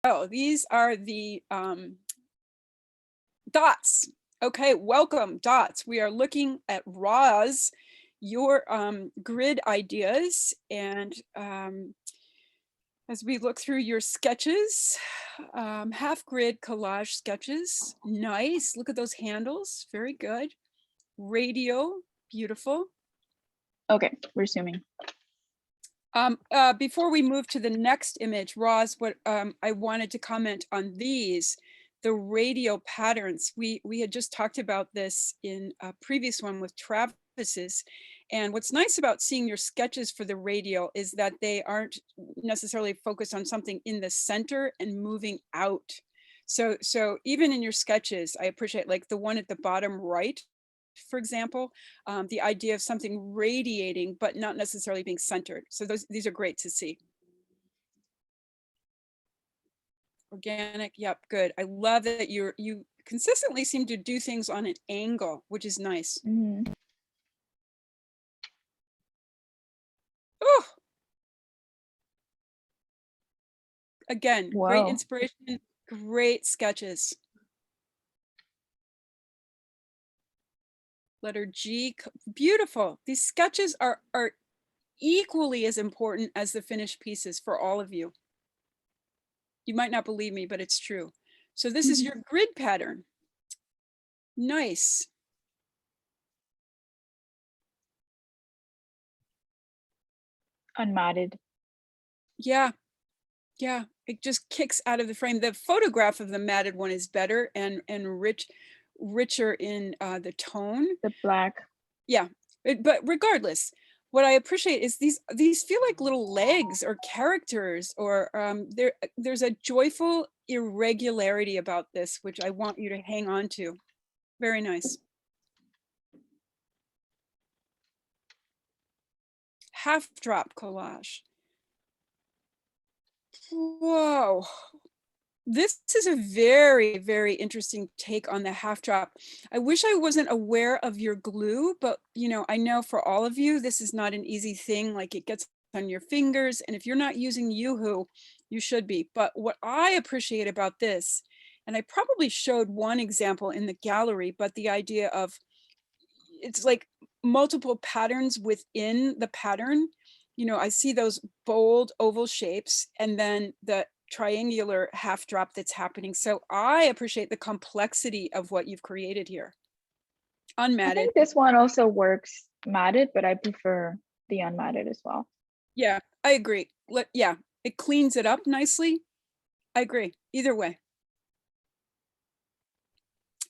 go. These are the dots. Okay, welcome, dots. We are looking at Roz, your grid ideas, and as we look through your sketches, half grid collage sketches. Nice. Look at those handles. Very good. Radio, beautiful. Okay, we're zooming. Before we move to the next image, Roz, what I wanted to comment on these, the radial patterns. We had just talked about this in a previous one with Travis's. And what's nice about seeing your sketches for the radial is that they aren't necessarily focused on something in the center and moving out. So even in your sketches, I appreciate like the one at the bottom right, for example, the idea of something radiating, but not necessarily being centered. So these are great to see. Organic, yep, good. I love that you consistently seem to do things on an angle, which is nice. Mm-hmm. Oh, again, Whoa. Great inspiration, great sketches. Letter G, beautiful. These sketches are equally as important as the finished pieces for all of you. You might not believe me, but it's true. So this is your grid pattern. Nice. Unmatted. Yeah. Yeah, it just kicks out of the frame. The photograph of the matted one is better and richer in the tone. The black. Yeah, but regardless, what I appreciate is these feel like little legs or characters, or there's a joyful irregularity about this, which I want you to hang on to. Very nice. Half drop collage. Whoa. This is a very, very interesting take on the half drop. I wish I wasn't aware of your glue, but I know for all of you, this is not an easy thing. Like it gets on your fingers. And if you're not using Yoo-Hoo, you should be. But what I appreciate about this, and I probably showed one example in the gallery, but the idea of it's like multiple patterns within the pattern. I see those bold oval shapes and then the triangular half drop that's happening. So I appreciate the complexity of what you've created here. Unmatted. I think this one also works matted, but I prefer the unmatted as well. Yeah, I agree. Yeah, it cleans it up nicely. I agree. Either way.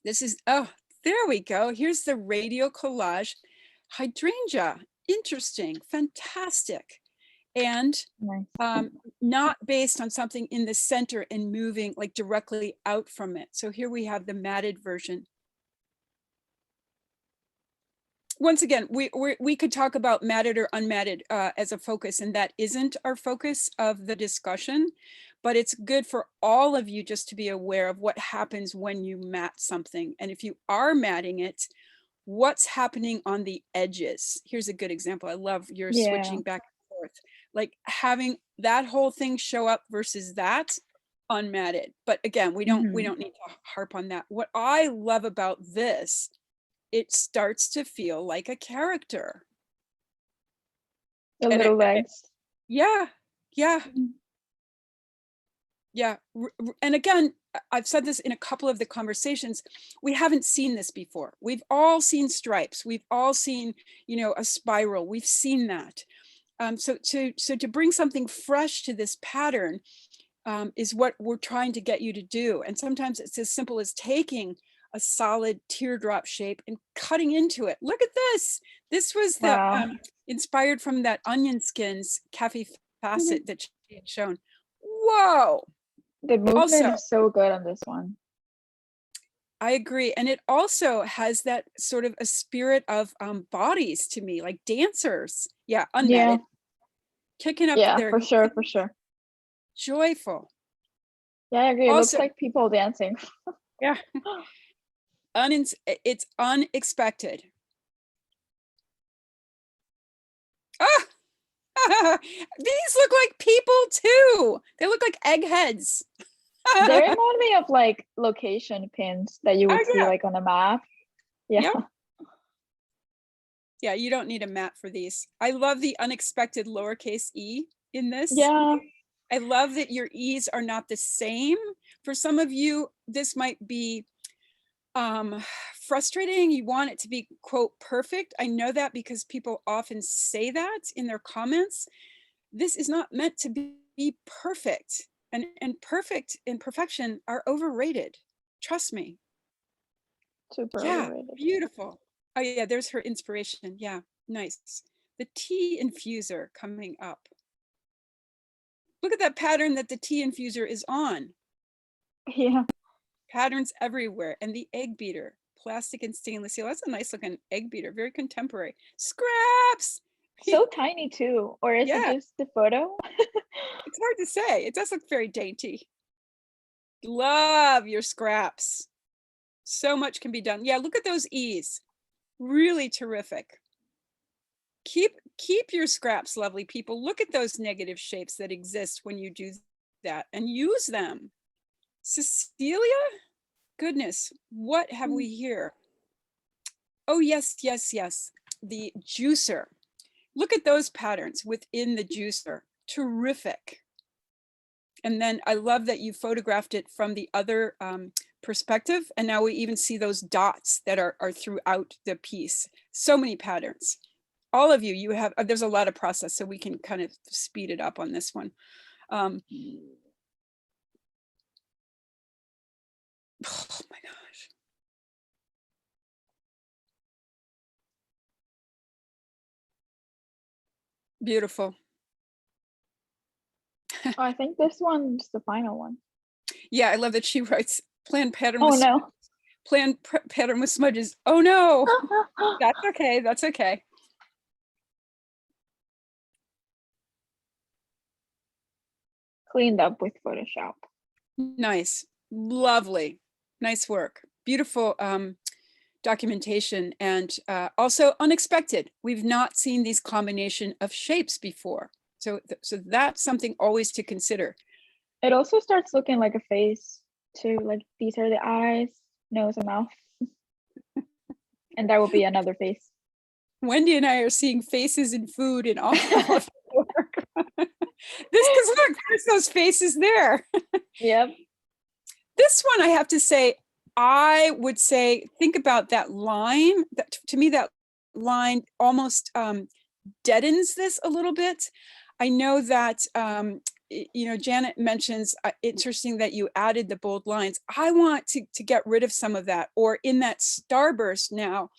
This is, oh, there we go. Here's the radial collage. Hydrangea. Interesting. Fantastic. And nice. Not based on something in the center and moving like directly out from it. So here we have the matted version. Once again, we could talk about matted or unmatted as a focus, and that isn't our focus of the discussion, but it's good for all of you just to be aware of what happens when you mat something. And if you are matting it, what's happening on the edges. Here's a good example. I love your switching back and forth, like having that whole thing show up versus that unmatted. But again, we don't need to harp on that. What I love about this, it starts to feel like a character. The little legs. Yeah. Yeah. And again, I've said this in a couple of the conversations, we haven't seen this before. We've all seen stripes. We've all seen, a spiral. We've seen that. So to bring something fresh to this pattern is what we're trying to get you to do. And sometimes it's as simple as taking a solid teardrop shape and cutting into it. Look at this. This was the inspired from that Onion Skins Cafe Facet that she had shown. Whoa. The movement is so good on this one. I agree. And it also has that sort of a spirit of bodies to me, like dancers. Yeah, unmatted. Kicking up there. For sure. Joyful. Yeah, I agree. It looks like people dancing. Yeah. It's unexpected. Ah! These look like people too. They look like eggheads. They remind me of like location pins that you Oh, would see yeah. like on a map. Yeah. Yep. Yeah, you don't need a map for these. I love the unexpected lowercase e in this. Yeah. I love that your e's are not the same. For some of you, this might be frustrating. You want it to be, quote, perfect. I know that because people often say that in their comments. This is not meant to be perfect. And perfect and perfection are overrated. Trust me. Super Yeah, overrated. beautiful. Oh yeah, there's her inspiration. Yeah, nice. The tea infuser coming up. Look at that pattern that the tea infuser is on. Yeah. Patterns everywhere. And the egg beater, plastic and stainless steel. That's a nice looking egg beater, very contemporary. Scraps! So tiny too. Or is it Yeah, just the photo? it's hard to say. It does look very dainty. Love your scraps. So much can be done. Yeah, look at those E's. Really terrific. Keep your scraps, lovely people. Look at those negative shapes that exist when you do that and use them. Cecilia? Goodness, what have we here? Oh, yes, yes, yes. The juicer. Look at those patterns within the juicer. Terrific. And then I love that you photographed it from the other perspective. And now we even see those dots that are throughout the piece. So many patterns. All of you, you have, there's a lot of process, so we can kind of speed it up on this one. Oh my gosh. Beautiful. Oh, I think this one's the final one. Yeah, I love that she writes plan pattern Oh with no. pattern with smudges. Oh no, that's okay. That's okay. Cleaned up with Photoshop. Nice, lovely, nice work. Beautiful documentation and also unexpected. We've not seen these combination of shapes before. So that's something always to consider. It also starts looking like a face too. Like these are the eyes, nose, and mouth. And that will be another face. Wendy and I are seeing faces in food in all of our work. This, because look, there's those faces there. Yep. This one, I have to say, I would say, think about that line. That, to me, that line almost deadens this a little bit. I know that, you know, Janet mentions, interesting that you added the bold lines. I want to get rid of some of that, or in that starburst now,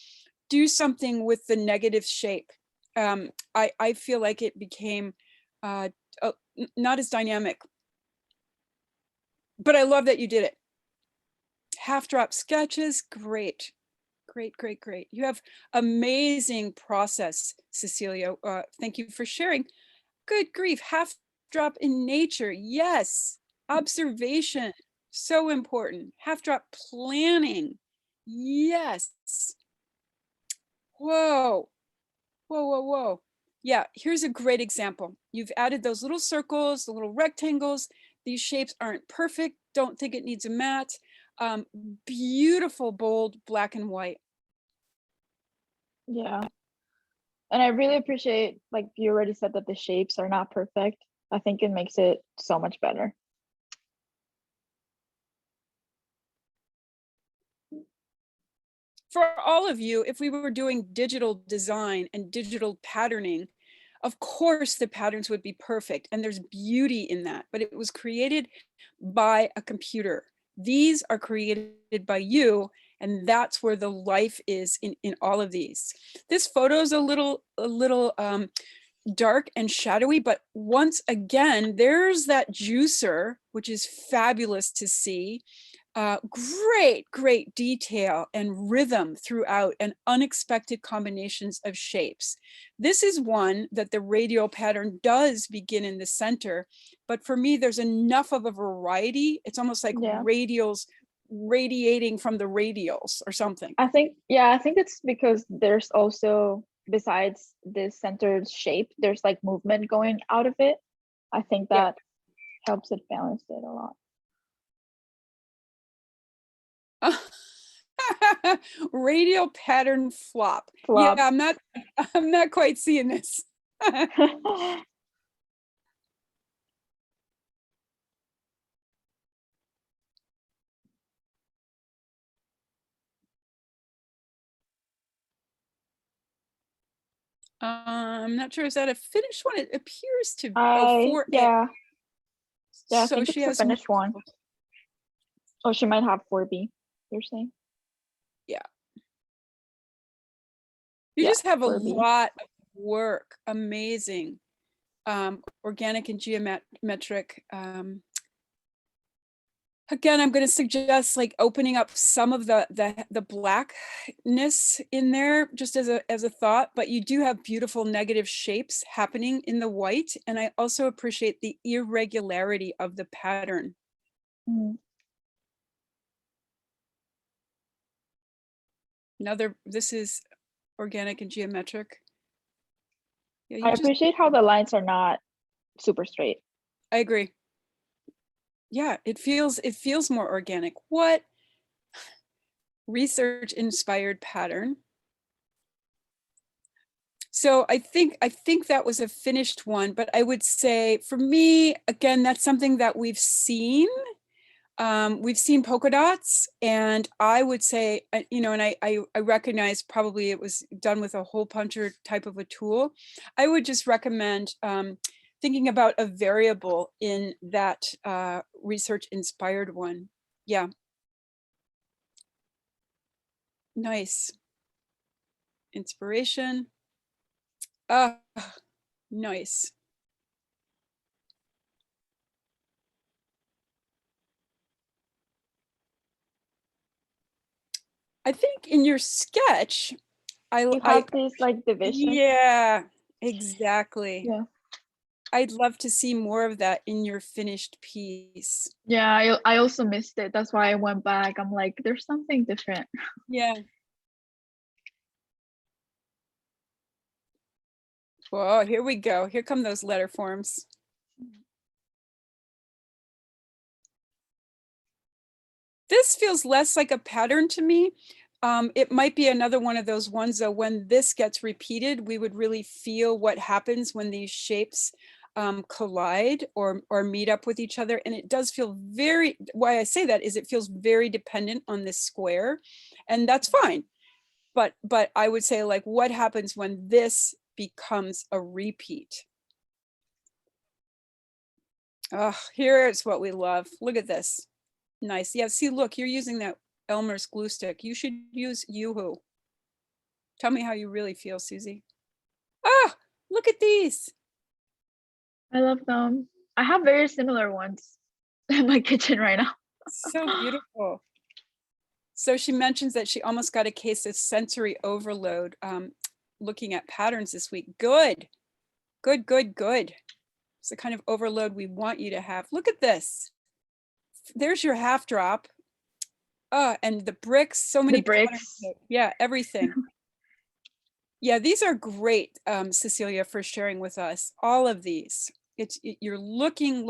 do something with the negative shape. I feel like it became not as dynamic, but I love that you did it. Half drop sketches, great. Great, great, great. You have amazing process, Cecilia. Thank you for sharing. Good grief, half drop in nature. Yes, observation, so important. Half drop planning. Yes. Whoa, whoa, whoa, whoa. Yeah, here's a great example. You've added those little circles, the little rectangles. These shapes aren't perfect. Don't think it needs a mat. Beautiful, bold, black and white. Yeah. And I really appreciate, like you already said, that the shapes are not perfect. I think it makes it so much better. For all of you, if we were doing digital design and digital patterning, of course the patterns would be perfect and there's beauty in that, but it was created by a computer. These are created by you, and that's where the life is in all of these. This photo is a little dark and shadowy, but once again, there's that juicer, which is fabulous to see. Great detail and rhythm throughout, and unexpected combinations of shapes. This is one that the radial pattern does begin in the center, but for me, there's enough of a variety. It's almost like Yeah. radials radiating from the radials or something. I think it's because there's also, besides this centered shape, there's like movement going out of it. I think that helps it balance it a lot. Radial pattern flop. Yeah, Flop. I'm not quite seeing this. I'm not sure, is that a finished one? It appears to, oh, 4A. Yeah, I So think she it's the has finished one. multiple. Oh, she might have 4B, you're saying? Yeah. You Yeah, just have a 4B. lot of work. Amazing. Organic and geometric. Again, I'm going to suggest like opening up some of the blackness in there just as a thought, but you do have beautiful negative shapes happening in the white. And I also appreciate the irregularity of the pattern. Mm. This is organic and geometric. Yeah, I appreciate how the lines are not super straight. I agree. Yeah, it feels more organic. What? Research inspired pattern. So I think that was a finished one, but I would say for me, again, that's something that we've seen. We've seen polka dots, and I would say, you know, and I recognize probably it was done with a hole puncher type of a tool. I would just recommend thinking about a variable in that research inspired one. Yeah. Nice. Inspiration. Nice. I think in your sketch, You have these like divisions. yeah, exactly. Yeah. I'd love to see more of that in your finished piece. Yeah, I also missed it. That's why I went back. I'm like, there's something different. Yeah. Whoa, here we go. Here come those letter forms. This feels less like a pattern to me. It might be another one of those ones though, when this gets repeated, we would really feel what happens when these shapes collide or meet up with each other. And it does feel very, why I say that is it feels very dependent on this square, and that's fine. But I would say like, what happens when this becomes a repeat? Oh, here's what we love. Look at this. Nice. Yeah, see, look, you're using that Elmer's glue stick. You should use Yoo-hoo. Tell me how you really feel, Susie. Ah, look at these. I love them. I have very similar ones in my kitchen right now. So beautiful. So she mentions that she almost got a case of sensory overload looking at patterns this week. Good, good, good, good. It's the kind of overload we want you to have. Look at this. There's your half drop. And the bricks, so many bricks. patterns. Yeah, everything. Yeah, these are great, Cecilia, for sharing with us all of these. You're looking,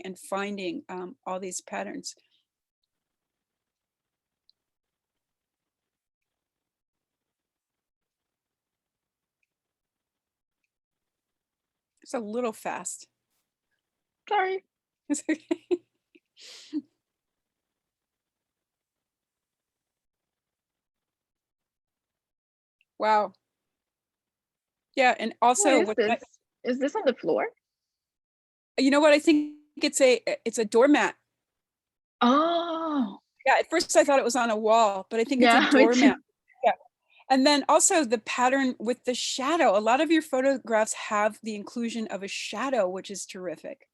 and finding all these patterns. It's a little fast. Sorry. It's okay. Wow. Yeah, and also What is this? Is this on the floor? You know what? I think it's a doormat. Oh. Yeah, at first I thought it was on a wall, but I think it's Yeah, a doormat. Yeah. And then also the pattern with the shadow. A lot of your photographs have the inclusion of a shadow, which is terrific.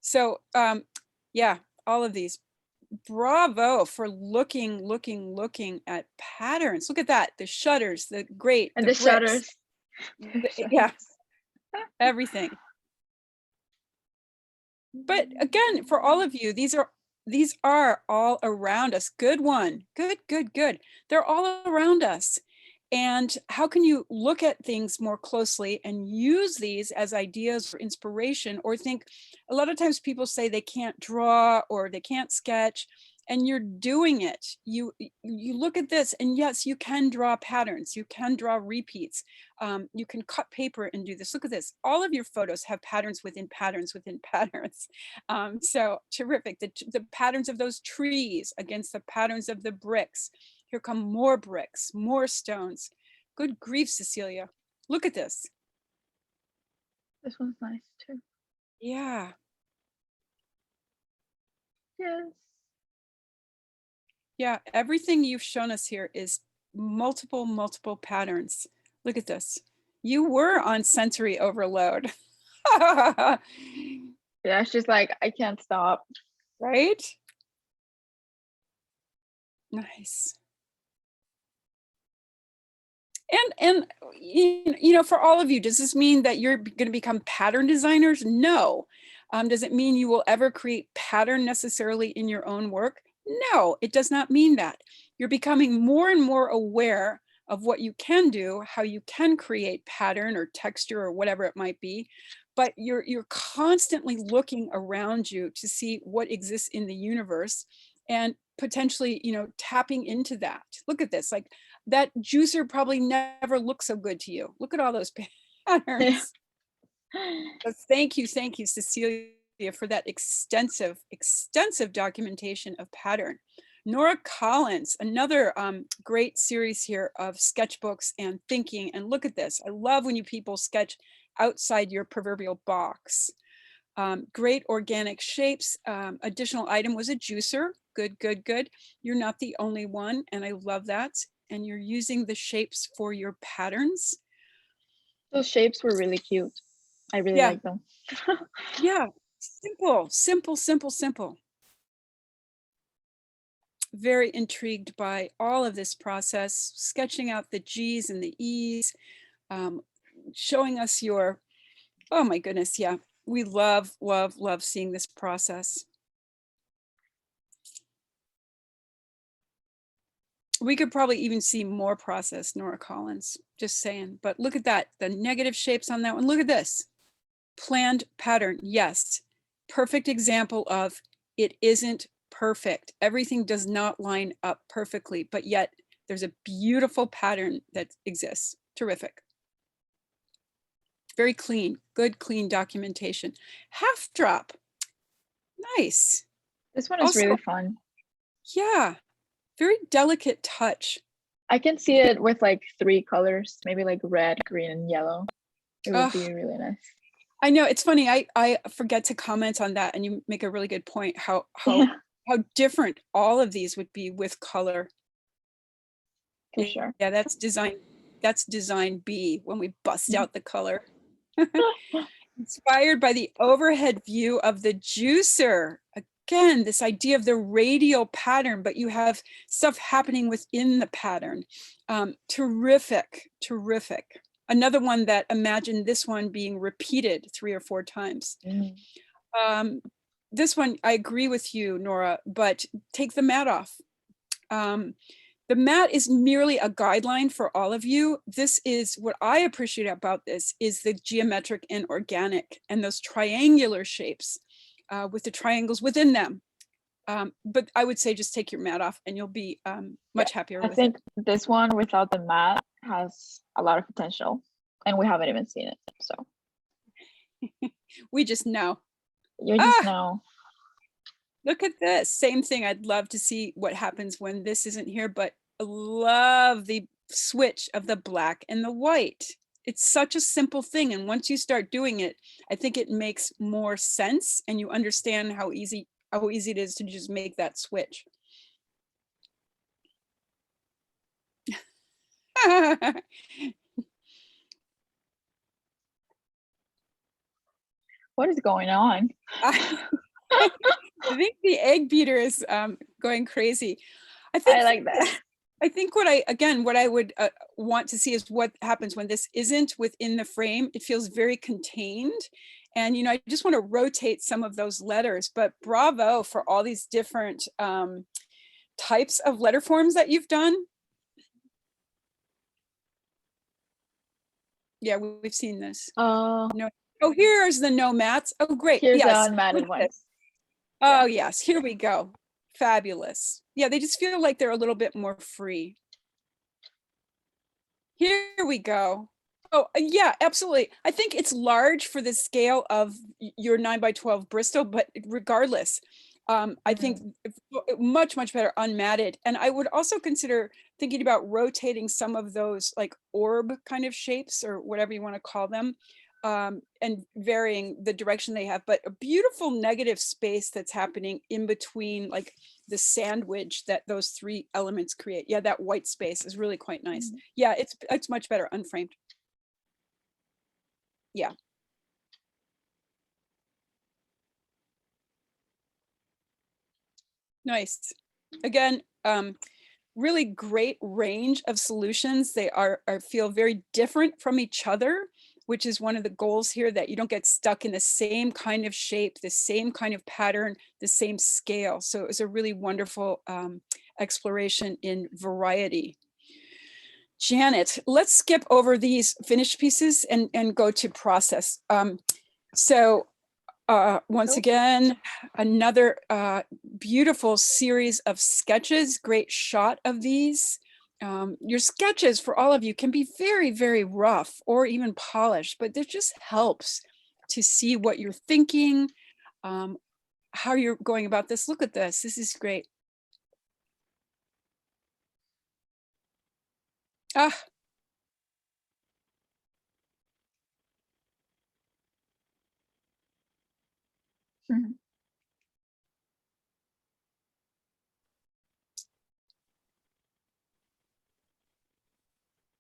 So yeah, all of these. Bravo for looking at patterns. Look at that. The shutters, the great, and the the bricks. shutters. Yeah, everything. But again, for all of you, these are all around us. Good one. Good, good, good. They're all around us. And how can you look at things more closely and use these as ideas for inspiration, or think a lot of times people say they can't draw or they can't sketch. and you're doing it. You look at this, and yes, you can draw patterns. You can draw repeats. You can cut paper and do this. Look at this. All of your photos have patterns within patterns within patterns. So terrific. The patterns of those trees against the patterns of the bricks. Here come more bricks, more stones. Good grief, Cecilia. Look at this. This one's nice too. Yeah. Yes. Yeah, everything you've shown us here is multiple patterns. Look at this. You were on sensory overload. Yeah, it's just like I can't stop. Right? Nice. And you know, for all of you, does this mean that you're going to become pattern designers? No. Does it mean you will ever create pattern necessarily in your own work? No, it does not mean that. You're becoming more and more aware of what you can do, how you can create pattern or texture or whatever it might be, but you're constantly looking around you to see what exists in the universe and potentially, you know, tapping into that. Look at this, like that juicer probably never looked so good to you. Look at all those patterns. So thank you, Cecilia, for that extensive documentation of pattern. Nora Collins, another great series here of sketchbooks and thinking. And look at this. I love when you people sketch outside your proverbial box. Great organic shapes. Additional item was a juicer. Good. You're not the only one, and I love that. And you're using the shapes for your patterns. Those shapes were really cute. I really Yeah. like them. Yeah, simple. Very intrigued by all of this process, sketching out the G's and the E's, showing us your, oh my goodness, yeah. We love seeing this process. We could probably even see more process, Nora Collins, just saying. But look at that, the negative shapes on that one. Look at this. Planned pattern, yes. Perfect example of it isn't perfect. Everything does not line up perfectly, but yet there's a beautiful pattern that exists. Terrific. Very clean, good, clean documentation. Half drop, nice. This one is Also, really fun. yeah, very delicate touch. I can see it with like 3 colors, maybe like red, green, and yellow. It would be really nice. I know, it's funny, I forget to comment on that, and you make a really good point, how different all of these would be with color. For sure. Yeah, that's design B, when we bust out the color. Inspired by the overhead view of the juicer. Again, this idea of the radial pattern, but you have stuff happening within the pattern. Terrific. Another one that imagined this one being repeated 3 or 4 times. This one, I agree with you, Nora, but take the mat off. The mat is merely a guideline for all of you. This is what I appreciate about this is the geometric and organic and those triangular shapes with the triangles within them. But I would say just take your mat off and you'll be much happier with it. I think this one without the mat has a lot of potential and we haven't even seen it, so. We just know. You just know. Look at this, same thing. I'd love to see what happens when this isn't here, but I love the switch of the black and the white. It's such a simple thing. And once you start doing it, I think it makes more sense and you understand how easy it is to just make that switch. What is going on? I think the egg beater is going crazy. I like that. I think what I would want to see is what happens when this isn't within the frame. It feels very contained. And, you know, I just want to rotate some of those letters, but bravo for all these different types of letter forms that you've done. Yeah, we've seen this. No. Oh, here's the no mats. Oh, great. Here's yes. the unmatted ones. Oh, yes. Here we go. Fabulous. Yeah, they just feel like they're a little bit more free. Here we go. Oh, yeah, absolutely. I think it's large for the scale of your 9x12 Bristol, but regardless, I think much, much better unmatted. And I would also consider thinking about rotating some of those like orb kind of shapes or whatever you want to call them, and varying the direction they have, but a beautiful negative space that's happening in between like the sandwich that those three elements create. Yeah, that white space is really quite nice. Yeah, it's much better unframed. Yeah. Nice. Again, really great range of solutions. They feel very different from each other, which is one of the goals here, that you don't get stuck in the same kind of shape, the same kind of pattern, the same scale. So it was a really wonderful exploration in variety. Janet, let's skip over these finished pieces and go to process. Once again, another beautiful series of sketches, great shot of these. Your sketches for all of you can be very, very rough or even polished, but it just helps to see what you're thinking, how you're going about this. Look at this, this is great. Ah,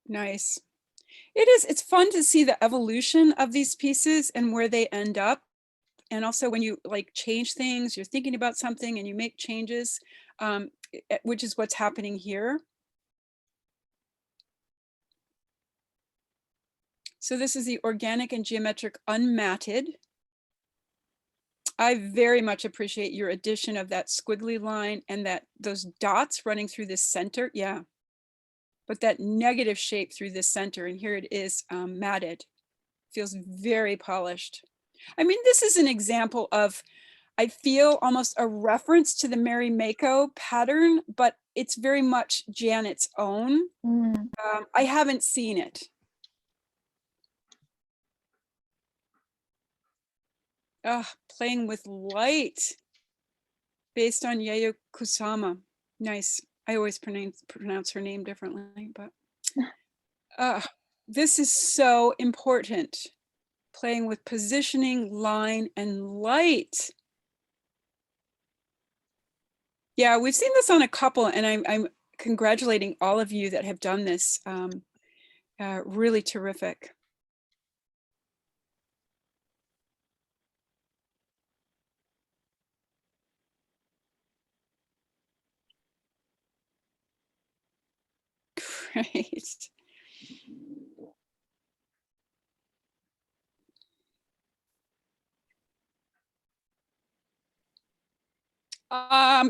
nice. It's fun to see the evolution of these pieces and where they end up. And also when you like change things, you're thinking about something and you make changes, which is what's happening here. So this is the organic and geometric unmatted. I very much appreciate your addition of that squiggly line and those dots running through the center. Yeah, but that negative shape through the center, and here it is matted. Feels very polished. I mean, this is an example of, I feel almost a reference to the Mary Mako pattern, but it's very much Janet's own. I haven't seen it. Playing with light based on Yayoi Kusama. Nice. I always pronounce her name differently, but this is so important. Playing with positioning, line, and light. Yeah, we've seen this on a couple, and I'm congratulating all of you that have done this. Really terrific. Great.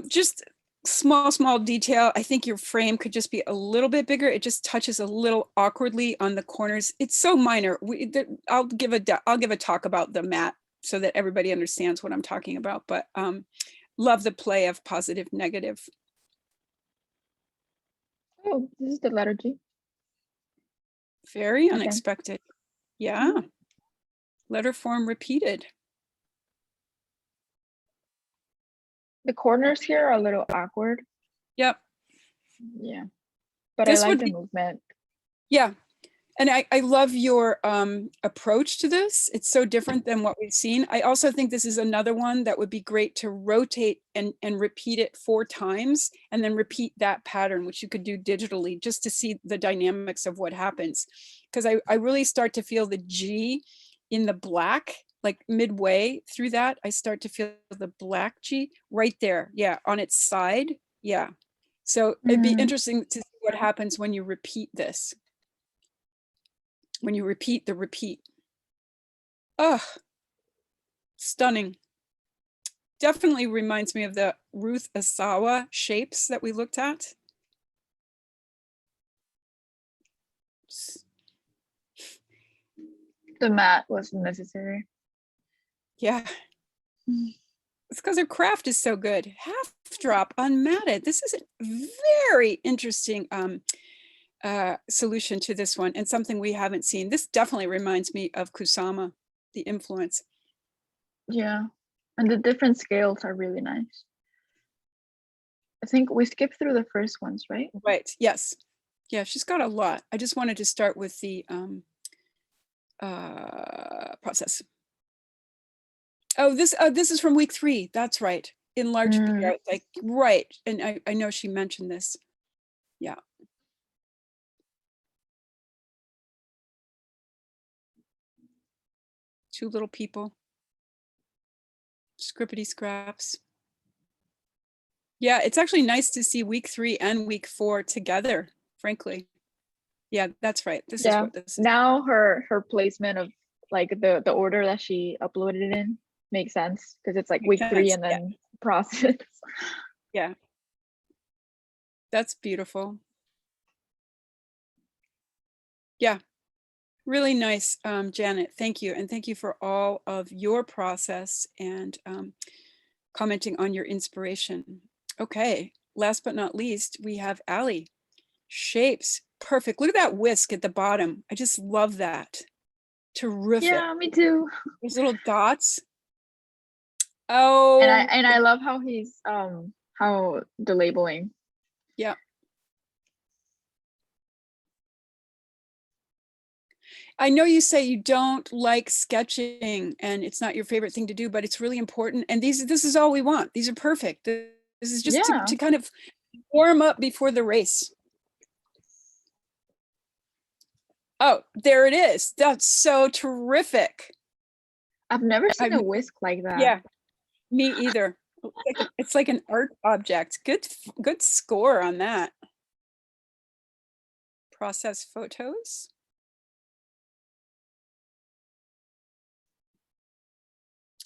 Just small detail. I think your frame could just be a little bit bigger. It just touches a little awkwardly on the corners. It's so minor. I'll give a talk about the mat so that everybody understands what I'm talking about, but love the play of positive, negative. Oh, this is the letter G. Very Okay. unexpected. Yeah. Letter form repeated. The corners here are a little awkward. Yep. Yeah. But This I like would the be, movement. yeah. And I love your approach to this. It's so different than what we've seen. I also think this is another one that would be great to rotate and repeat it 4 times and then repeat that pattern, which you could do digitally just to see the dynamics of what happens. Because I really start to feel the G in the black, like midway through that, I start to feel the black G right there. Yeah, on its side. Yeah. So it'd be interesting to see what happens when you repeat this. When you repeat the repeat. Oh, stunning. Definitely reminds me of the Ruth Asawa shapes that we looked at. The mat was necessary. Yeah. It's because her craft is so good. Half drop unmatted. This is a very interesting solution to this one, and something we haven't seen. This definitely reminds me of Kusama, the influence. Yeah. And the different scales are really nice. I think we skipped through the first ones, right? Right. Yes. Yeah, she's got a lot. I just wanted to start with the process. Oh, this is from week 3. That's right. Enlarged PR. Like, right. And I know she mentioned this. Yeah. Two little people. Scrippity scraps. Yeah, it's actually nice to see week 3 and week 4 together, frankly. Yeah, that's right. This is what this is. Now her placement of like the order that she uploaded it in makes sense, because it's like Makes week 3 sense, and then process. Yeah. That's beautiful. Yeah. Really nice, Janet. Thank you. And thank you for all of your process and commenting on your inspiration. Okay. Last but not least, we have Allie. Shapes. Perfect. Look at that whisk at the bottom. I just love that. Terrific. Yeah, me too. Those little dots. Oh. And I love how he's how the labeling. Yeah. I know you say you don't like sketching and it's not your favorite thing to do, but it's really important. And this is all we want. These are perfect. This is just to kind of warm up before the race. Oh, there it is. That's so terrific. I've never seen a whisk like that. Yeah, me either. It's like an art object. Good score on that. Process photos.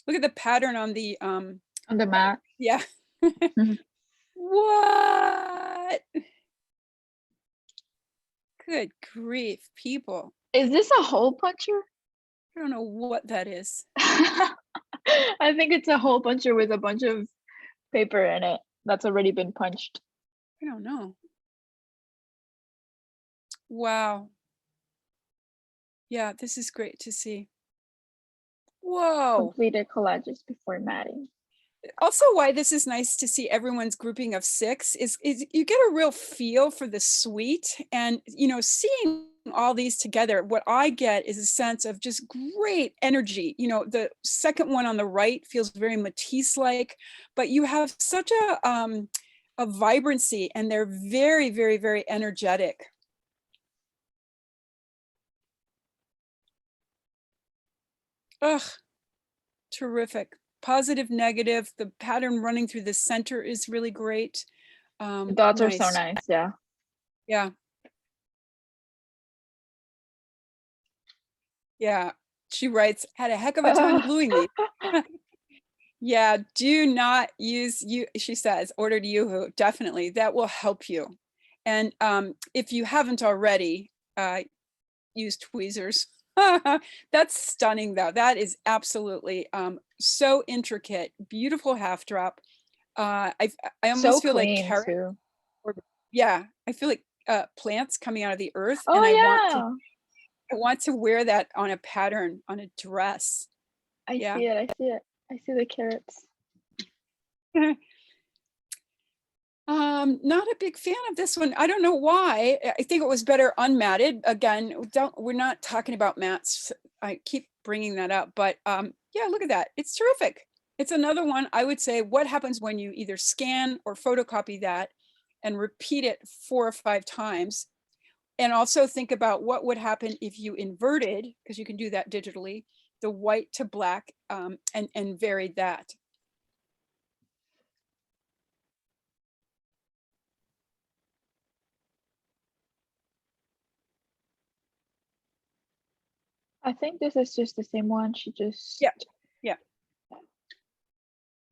Look at the pattern on the mat. Yeah. What? Good grief, people. Is this a hole puncher? I don't know what that is. I think it's a hole puncher with a bunch of paper in it that's already been punched. I don't know. Wow. Yeah, this is great to see. Whoa. Completed collages before matting. Also, why this is nice to see everyone's grouping of 6 is you get a real feel for the suite. And, you know, seeing all these together, what I get is a sense of just great energy. You know, the second one on the right feels very Matisse-like, but you have such a vibrancy, and they're very, very, very energetic. Ugh, terrific. Positive, negative. The pattern running through the center is really great. The dots are so nice. Yeah. Yeah. Yeah. She writes, had a heck of a time gluing these. Yeah, do not use you. She says, ordered Yoo-hoo. Definitely, that will help you. And if you haven't already, use tweezers. That's stunning, though. That is absolutely so intricate. Beautiful half drop. I almost feel like carrot. Too. Yeah, I feel like plants coming out of the earth, and I want to wear that on a pattern on a dress. I see it. I see it. I see the carrots. Not a big fan of this one. I don't know why. I think it was better unmatted. Again, we're not talking about mats. I keep bringing that up, but yeah, look at that. It's terrific. It's another one. I would say, what happens when you either scan or photocopy that and repeat it 4 or 5 times? And also think about what would happen if you inverted, because you can do that digitally, the white to black and varied that. I think this is just the same one. She just yeah.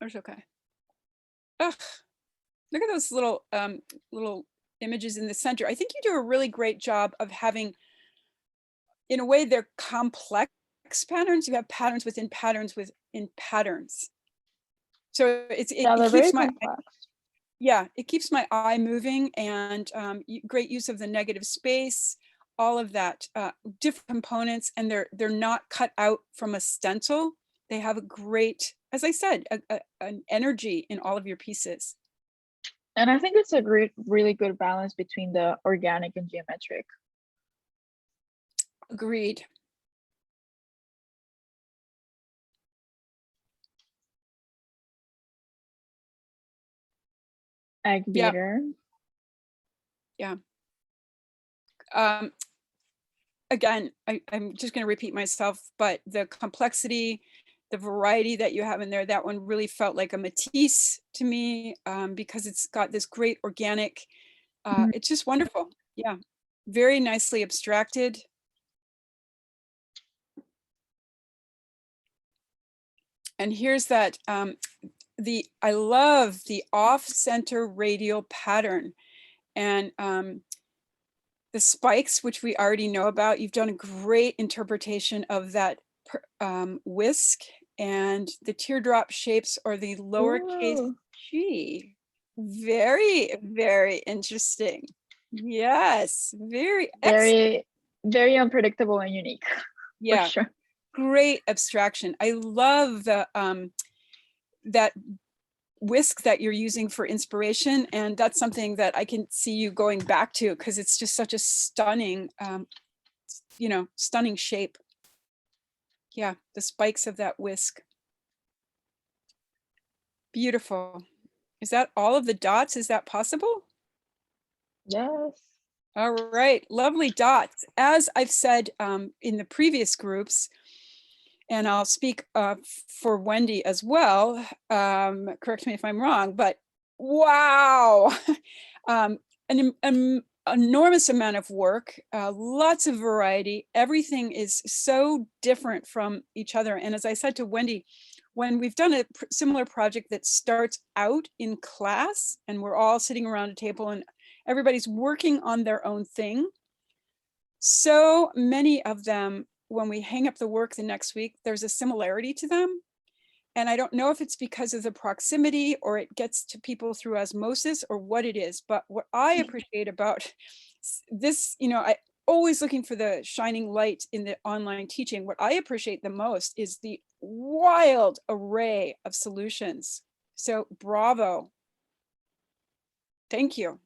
That's okay. Ugh. Look at those little little images in the center. I think you do a really great job of having, in a way, they're complex patterns. You have patterns within patterns within patterns. So Yeah, it they're very keeps my complex. yeah, it keeps my eye moving, and great use of the negative space, all of that, different components, and they're not cut out from a stencil. They have a great, as I said, an energy in all of your pieces. And I think it's a great, really good balance between the organic and geometric. Agreed. Egg Yeah, beater. yeah. Um, Again, I'm just going to repeat myself, but the complexity, the variety that you have in there, that one really felt like a Matisse to me, because it's got this great organic, Mhm. it's just wonderful. Yeah, very nicely abstracted. And here's that, I love the off-center radial pattern, and the spikes, which we already know about. You've done a great interpretation of that whisk, and the teardrop shapes, or the lowercase Ooh, g. Very, very interesting. Yes, very excellent. very, very unpredictable and unique, for Yeah, sure. great abstraction. I love the that whisk that you're using for inspiration, and that's something that I can see you going back to, because it's just such a stunning, stunning shape. Yeah, the spikes of that whisk. Beautiful. Is that all of the dots? Is that possible? Yes. All right, lovely dots. As I've said in the previous groups, and I'll speak for Wendy as well, correct me if I'm wrong, but wow, an enormous amount of work, lots of variety. Everything is so different from each other. And as I said to Wendy, when we've done a similar project that starts out in class and we're all sitting around a table and everybody's working on their own thing, so many of them, when we hang up the work the next week, there's a similarity to them. And I don't know if it's because of the proximity, or it gets to people through osmosis, or what it is. But what I appreciate about this, I always looking for the shining light in the online teaching. What I appreciate the most is the wild array of solutions. So bravo. Thank you.